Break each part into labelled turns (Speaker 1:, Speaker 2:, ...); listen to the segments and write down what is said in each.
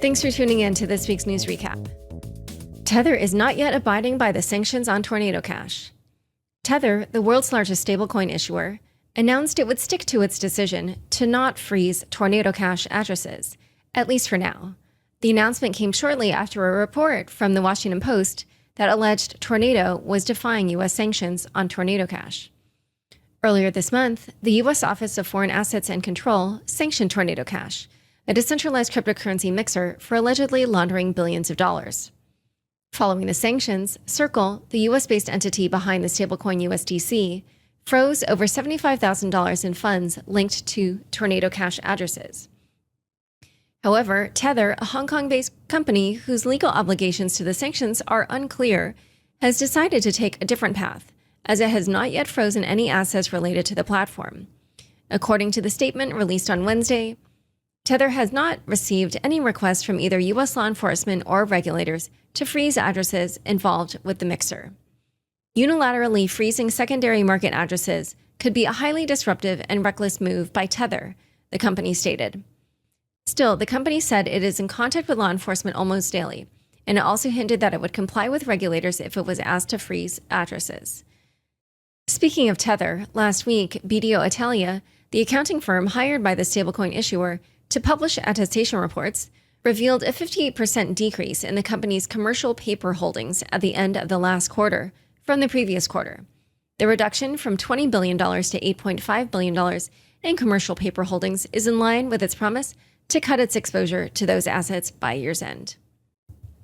Speaker 1: Thanks for tuning in to this week's news recap. Tether is not yet abiding by the sanctions on Tornado Cash. Tether, the world's largest stablecoin issuer, announced it would stick to its decision to not freeze Tornado Cash addresses, at least for now. The announcement came shortly after a report from the Washington Post that alleged Tornado was defying U.S. sanctions on Tornado Cash. Earlier this month, the U.S. Office of Foreign Assets and Control sanctioned Tornado Cash, a decentralized cryptocurrency mixer for allegedly laundering billions of dollars. Following the sanctions, Circle, the U.S.-based entity behind the stablecoin USDC, froze over $75,000 in funds linked to Tornado Cash addresses. However, Tether, a Hong Kong-based company whose legal obligations to the sanctions are unclear, has decided to take a different path, as it has not yet frozen any assets related to the platform. According to the statement released on Wednesday, Tether has not received any requests from either U.S. law enforcement or regulators to freeze addresses involved with the mixer. Unilaterally freezing secondary market addresses could be a highly disruptive and reckless move by Tether, the company stated. Still, the company said it is in contact with law enforcement almost daily, and it also hinted that it would comply with regulators if it was asked to freeze addresses. Speaking of Tether, last week, BDO Italia, the accounting firm hired by the stablecoin issuer to publish attestation reports, revealed a 58% decrease in the company's commercial paper holdings at the end of the last quarter from the previous quarter. The reduction from $20 billion to $8.5 billion in commercial paper holdings is in line with its promise to cut its exposure to those assets by year's end.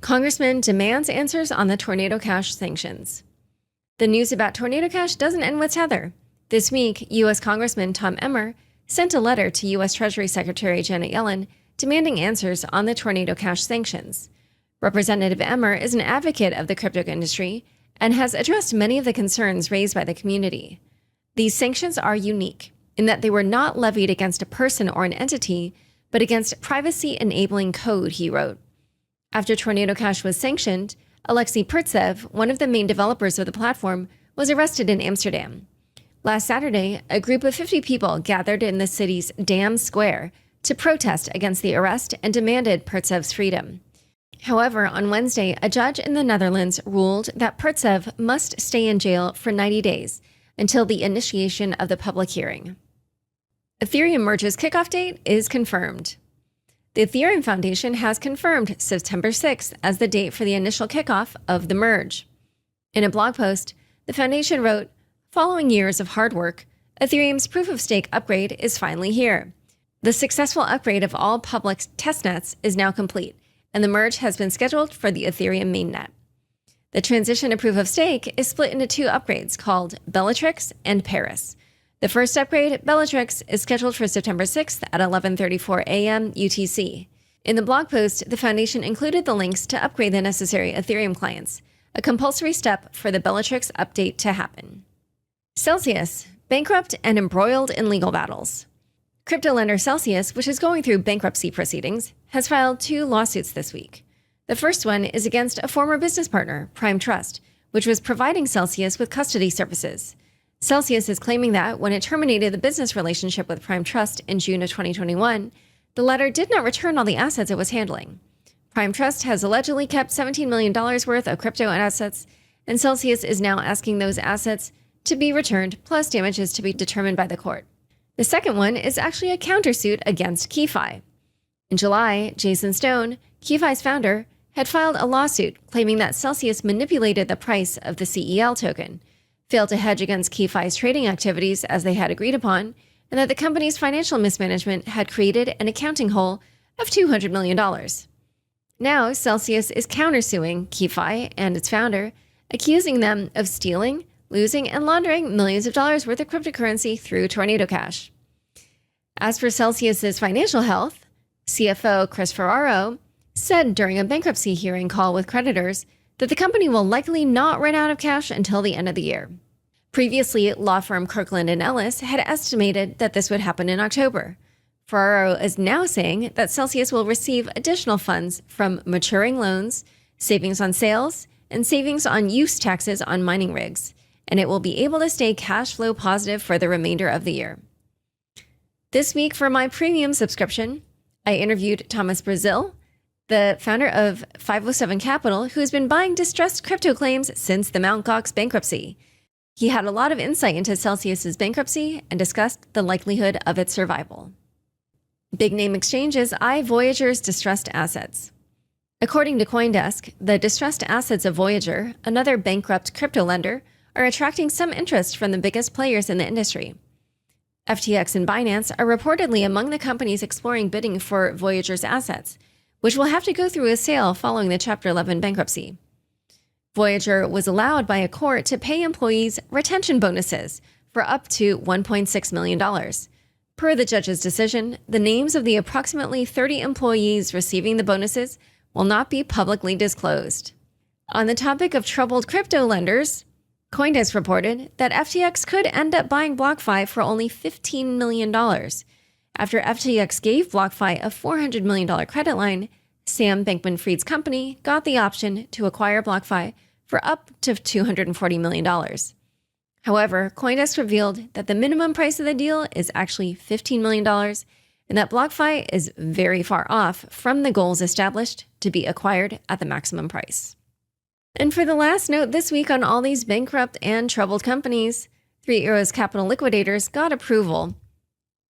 Speaker 1: Congressman demands answers on the Tornado Cash sanctions. The news about Tornado Cash doesn't end with Tether. This week, U.S. Congressman Tom Emmer sent a letter to U.S. Treasury Secretary Janet Yellen demanding answers on the Tornado Cash sanctions. Representative Emmer is an advocate of the crypto industry and has addressed many of the concerns raised by the community. These sanctions are unique in that they were not levied against a person or an entity, but against privacy-enabling code, he wrote. After Tornado Cash was sanctioned, Alexei Pertsev, one of the main developers of the platform, was arrested in Amsterdam. Last Saturday, a group of 50 people gathered in the city's Dam Square to protest against the arrest and demanded Pertsev's freedom. However, on Wednesday, a judge in the Netherlands ruled that Pertsev must stay in jail for 90 days until the initiation of the public hearing. Ethereum merge's kickoff date is confirmed. The Ethereum Foundation has confirmed September 6th as the date for the initial kickoff of the merge. In a blog post, the foundation wrote, "Following years of hard work, Ethereum's proof-of-stake upgrade is finally here. The successful upgrade of all public testnets is now complete, and the merge has been scheduled for the Ethereum mainnet. The transition to proof-of-stake is split into two upgrades called Bellatrix and Paris. The first upgrade, Bellatrix, is scheduled for September 6th at 11:34 a.m. UTC. In the blog post, the foundation included the links to upgrade the necessary Ethereum clients, a compulsory step for the Bellatrix update to happen. Celsius, Bankrupt and Embroiled in legal battles. Crypto lender Celsius, which is going through bankruptcy proceedings, has filed two lawsuits this week. The first one is against a former business partner, Prime Trust, which was providing Celsius with custody services. Celsius is claiming that when it terminated the business relationship with Prime Trust in June of 2021, the latter did not return all the assets it was handling. Prime Trust has allegedly kept $17 million worth of crypto assets, and Celsius is now asking those assets to be returned, plus damages to be determined by the court. The second one is actually a countersuit against Kickoff. In July, Jason Stone, Kiffy's founder, had filed a lawsuit claiming that Celsius manipulated the price of the CEL token, failed to hedge against Kiffy's trading activities as they had agreed upon, and that the company's financial mismanagement had created an accounting hole of $200 million. Now, Celsius is countersuing Kiffy and its founder, accusing them of stealing, losing, and laundering millions of dollars worth of cryptocurrency through Tornado Cash. As for Celsius's financial health, CFO Chris Ferraro said during a bankruptcy hearing call with creditors that the company will likely not run out of cash until the end of the year. Previously, law firm Kirkland & Ellis had estimated that this would happen in October. Ferraro is now saying that Celsius will receive additional funds from maturing loans, savings on sales, and savings on use taxes on mining rigs, and it will be able to stay cash flow positive for the remainder of the year. This week for my premium subscription, I interviewed Thomas Brazil, the founder of 507 Capital, who has been buying distressed crypto claims since the Mt. Gox bankruptcy. He had a lot of insight into Celsius's bankruptcy and discussed the likelihood of its survival. Big name exchanges eye Voyager's distressed assets. According to CoinDesk, the distressed assets of Voyager, another bankrupt crypto lender, are attracting some interest from the biggest players in the industry. FTX and Binance are reportedly among the companies exploring bidding for Voyager's assets, which will have to go through a sale following the Chapter 11 bankruptcy. Voyager was allowed by a court to pay employees retention bonuses for up to $1.6 million. Per the judge's decision, the names of the approximately 30 employees receiving the bonuses will not be publicly disclosed. On the topic of troubled crypto lenders, CoinDesk reported that FTX could end up buying BlockFi for only $15 million. After FTX gave BlockFi a $400 million credit line, Sam Bankman-Fried's company got the option to acquire BlockFi for up to $240 million. However, CoinDesk revealed that the minimum price of the deal is actually $15 million, and that BlockFi is very far off from the goals established to be acquired at the maximum price. And for the last note this week on all these bankrupt and troubled companies, Three Arrows Capital liquidators got approval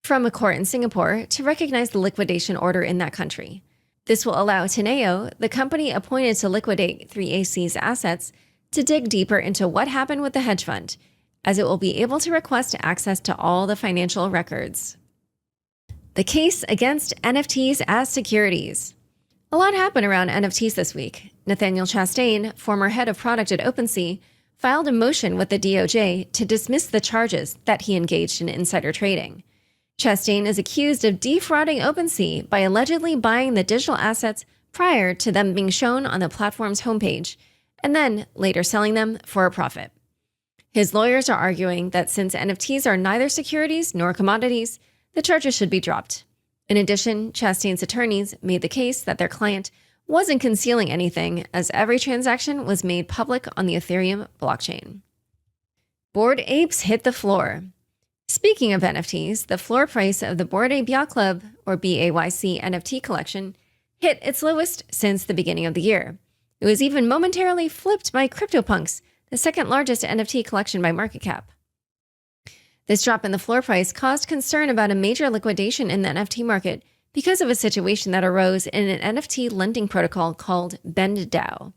Speaker 1: from a court in Singapore to recognize the liquidation order in that country. This will allow Teneo, the company appointed to liquidate 3AC's assets, to dig deeper into what happened with the hedge fund, as it will be able to request access to all the financial records. The case against NFTs as securities. A lot happened around NFTs this week. Nathaniel Chastain, former head of product at OpenSea, filed a motion with the DOJ to dismiss the charges that he engaged in insider trading. Chastain is accused of defrauding OpenSea by allegedly buying the digital assets prior to them being shown on the platform's homepage, and then later selling them for a profit. His lawyers are arguing that since NFTs are neither securities nor commodities, the charges should be dropped. In addition, Chastain's attorneys made the case that their client wasn't concealing anything, as every transaction was made public on the Ethereum blockchain. Bored Apes hit the floor. Speaking of NFTs, the floor price of the Bored Ape Yacht Club, or BAYC NFT collection, hit its lowest since the beginning of the year. It was even momentarily flipped by CryptoPunks, the second largest NFT collection by market cap. This drop in the floor price caused concern about a major liquidation in the NFT market because of a situation that arose in an NFT lending protocol called BendDAO.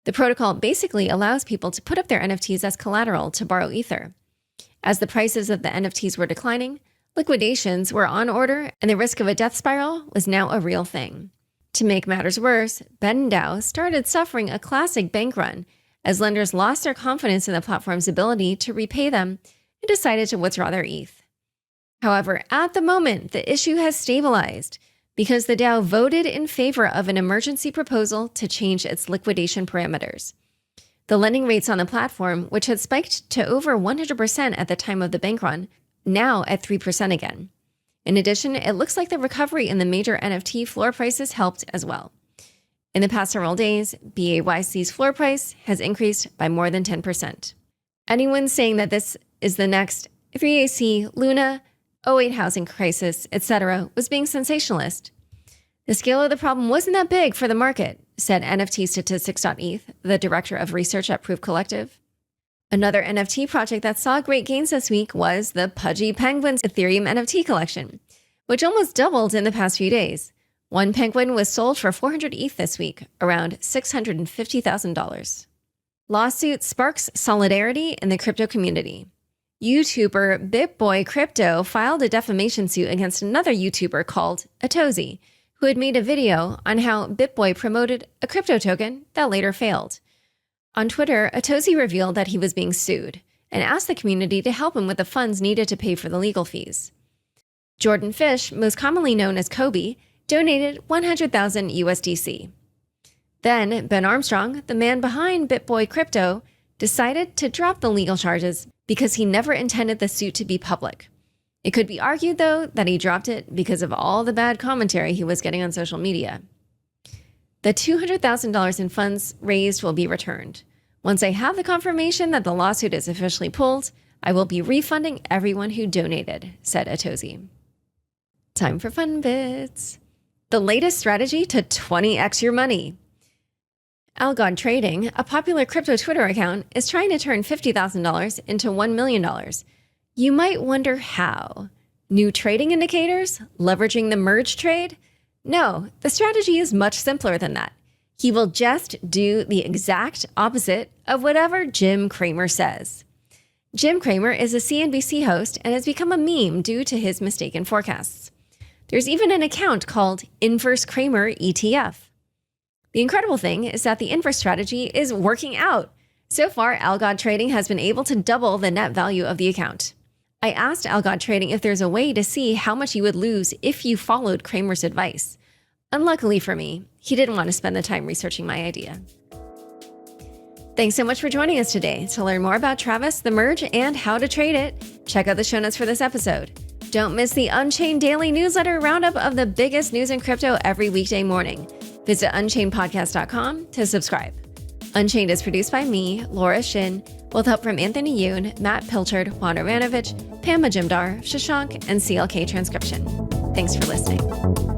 Speaker 1: The protocol basically allows people to put up their NFTs as collateral to borrow Ether. As the prices of the NFTs were declining, liquidations were on order, and the risk of a death spiral was now a real thing. To make matters worse, BendDAO started suffering a classic bank run as lenders lost their confidence in the platform's ability to repay them and decided to withdraw their ETH. However, at the moment, the issue has stabilized because the DAO voted in favor of an emergency proposal to change its liquidation parameters. The lending rates on the platform, which had spiked to over 100% at the time of the bank run, now at 3% again. In addition, it looks like the recovery in the major NFT floor prices helped as well. In the past several days, BAYC's floor price has increased by more than 10%. Anyone saying that this is the next 3AC, Luna, '08 housing crisis, etc., was being sensationalist. The scale of the problem wasn't that big for the market, said NFTstatistics.eth, the director of research at Proof Collective. Another NFT project that saw great gains this week was the Pudgy Penguins Ethereum NFT collection, which almost doubled in the past few days. One penguin was sold for 400 ETH this week, around $650,000. Lawsuit sparks solidarity in the crypto community. YouTuber BitBoy Crypto filed a defamation suit against another YouTuber called Atozy, who had made a video on how BitBoy promoted a crypto token that later failed. On Twitter, Atozy revealed that he was being sued and asked the community to help him with the funds needed to pay for the legal fees. Jordan Fish, most commonly known as Kobe, donated 100,000 USDC. Then, Ben Armstrong, the man behind BitBoy Crypto, decided to drop the legal charges because he never intended the suit to be public. It could be argued, though, that he dropped it because of all the bad commentary he was getting on social media. The $200,000 in funds raised will be returned. Once I have the confirmation that the lawsuit is officially pulled, I will be refunding everyone who donated, said Atozy. Time for fun bits. the latest strategy to 20x your money. Algod Trading, a popular crypto Twitter account, is trying to turn $50,000 into $1 million. You might wonder how. New trading indicators? Leveraging the merge trade? No, the strategy is much simpler than that. He will just do the exact opposite of whatever Jim Cramer says. Jim Cramer is a CNBC host and has become a meme due to his mistaken forecasts. There's even an account called Inverse Cramer ETF. The incredible thing is that the inverse strategy is working out. So far, Algod Trading has been able to double the net value of the account. I asked Algod Trading if there's a way to see how much you would lose if you followed Cramer's advice. Unluckily for me, he didn't want to spend the time researching my idea. Thanks so much for joining us today. To learn more about Travis, the merge, and how to trade it, check out the show notes for this episode. Don't miss the Unchained daily newsletter roundup of the biggest news in crypto every weekday morning. Visit unchainedpodcast.com to subscribe. Unchained is produced by me, Laura Shin, with help from Anthony Yoon, Matt Pilchard, Juan Romanovich, Pam Majumdar, Shashank, and CLK Transcription. Thanks for listening.